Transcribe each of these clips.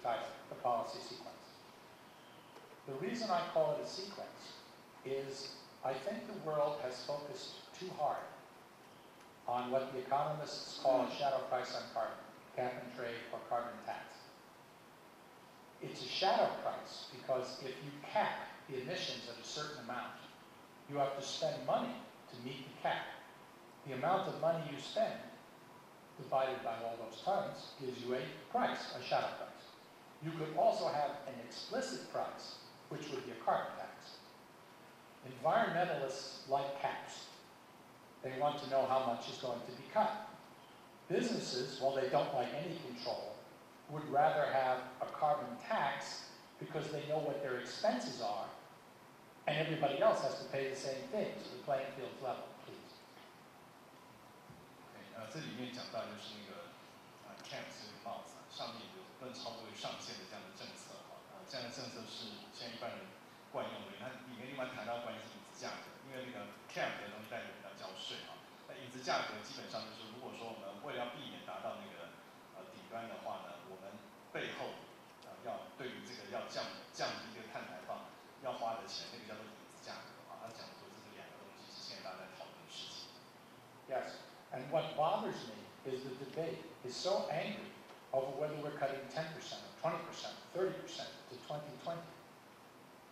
title, the policy sequence. The reason I call it a sequence is I think the world has focused too hard on what the economists call a shadow price on carbon, cap and trade or carbon tax. It's a shadow price because if you cap the emissions at a certain amount, you have to spend money to meet the cap. The amount of money you spend divided by all those tons gives you a price, a shadow price. You could also have an explicit price, which would be a carbon tax. Environmentalists like caps. They want to know how much is going to be cut. Businesses, while they don't like any control, would rather have a carbon tax because they know what their expenses are, and everybody else has to pay the same thing, so the playing field's level, please. 这里面讲到就是那个cap 这个帽子，上面有不能超过上限的这样的政策这样的政策是现在一般人惯用的。它里面另外谈到关于影子价格，因为那个 cap 的东西代表要交税那影子价格基本上就是，如果说我们为了要避免达到那个底端的话呢，我们背后要对于这个要降低这个碳排放要花的钱，那个叫做影子价格他讲说这是两个东西是现在大家在讨论的事情。Yes, and what bothers me is the debate is so angry over whether we're cutting 10% or 20%, 30% to 2020.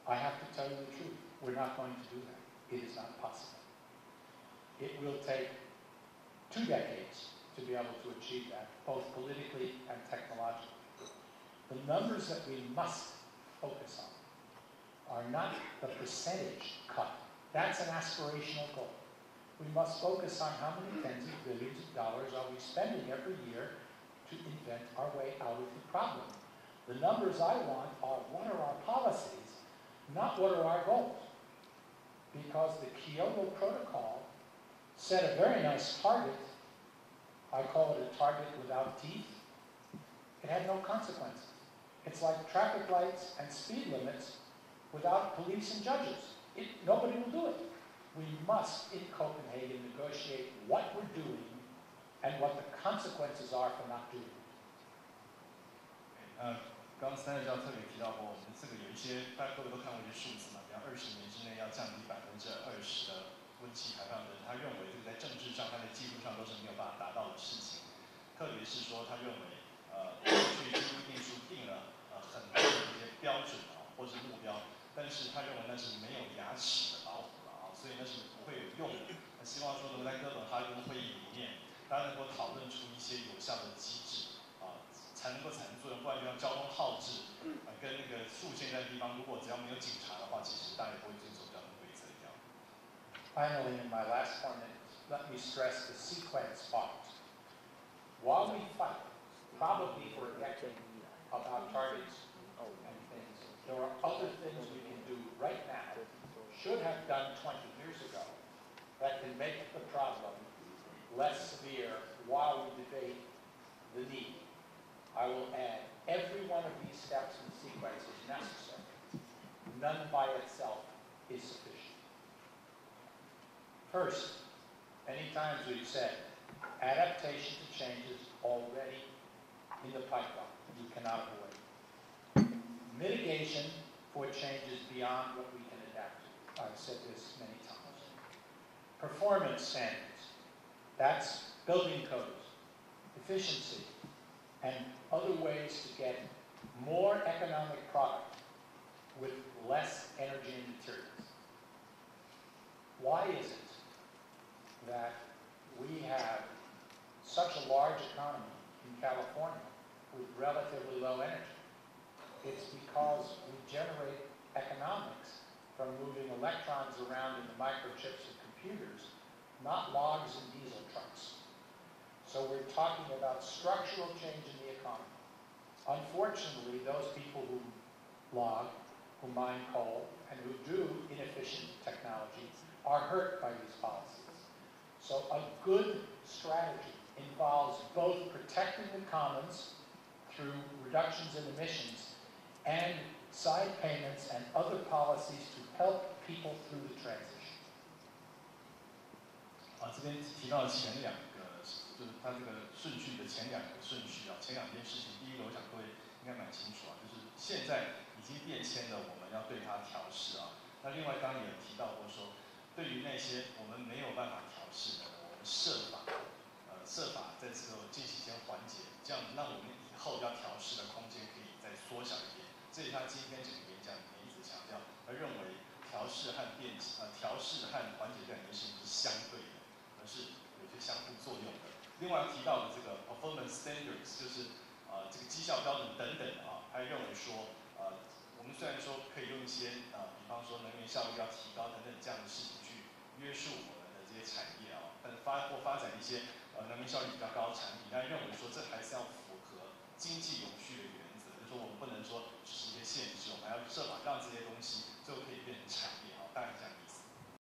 I have to tell you the truth. We're not going to do that. It is not possible. It will take 2 decades to be able to achieve that, both politically and technologically. The numbers that we must focus on are not the percentage cut. That's an aspirational goal. We must focus on how many tens of billions of dollars are we spending every year to invent our way out of the problem. The numbers I want are what are our policies, not what are our goals. Because the Kyoto Protocol set a very nice target. I call it a target without teeth. It had no consequences. It's like traffic lights and speed limits without police and judges. Nobody will do it. We must, in Copenhagen, negotiate what we're doing and what the consequences are for not doing it. 刚刚Schneider教特别提到过，我们这个有一些大家各位都看过一些数字嘛，比方20年之内要降低20%的温室排放他认为这个在政治上、他在技术上都是没有办法达到的事情。特别是说，他认为去经济运输定了很多的一些标准或是目标，但是他认为那是没有牙齿的老虎所以那是不会有用的。希望说能够在哥本哈根会议里面，大家能够讨论出一些有效的机制才能够产生作用，不然就像交通号志跟那个竖线在地方，如果只要没有警察的话，其实大家也不会遵守这样的规则一样。Finally, in my last 4 minutes, let me stress the sequence part. While we fight, probably for a decade, about targets and things, there are other things we can do right now, should have done 20 years ago, that can make the problem less severe while we debate the need. I will add, every one of these steps in the sequence is necessary. None by itself is sufficient. First, many times we've said, adaptation to change is already in the pipeline. You cannot avoid. Mitigation for changes beyond what we can adapt to. I've said this many times. Performance standards. That's building codes, efficiency, and other ways to get more economic product with less energy and materials. Why is it that we have such a large economy in California with relatively low energy? It's because we generate economics from moving electrons around in the microchips of computers, not logs and diesel trucks. So we're talking about structural change in the economy. Unfortunately, those people who log, who mine coal, and who do inefficient technology are hurt by these policies. So a good strategy involves both protecting the commons through reductions in emissions and side payments and other policies to help people through the transition. 这边提到前2个，就是它这个顺序的前2个顺序前2件事情。第一个，我想各位应该蛮清楚现在已经变迁了，我们要对它调试啊。那另外刚刚也有提到过说，对于那些我们没有办法调试的，我们设法在这个进行一些缓解，这样让我们以后要调试的空间可以再缩小一点。这是他今天整个演讲里面一直强调，而认为调试和缓解这两件事情是相对的，而是有些相互作用的。另外提到的这个 performance standards 就是这个绩效标准等等的啊，他认为说我们虽然说可以用一些比方说能源效率要提高等等这样的事情去约束我们的这些产业啊，但发展一些能源效率比较高的产品，但认为说这还是要符合经济永续的原则，就是说我们不能说只是一些限制，我们还要设法让这些东西最后可以变成产业啊，大概这样意思。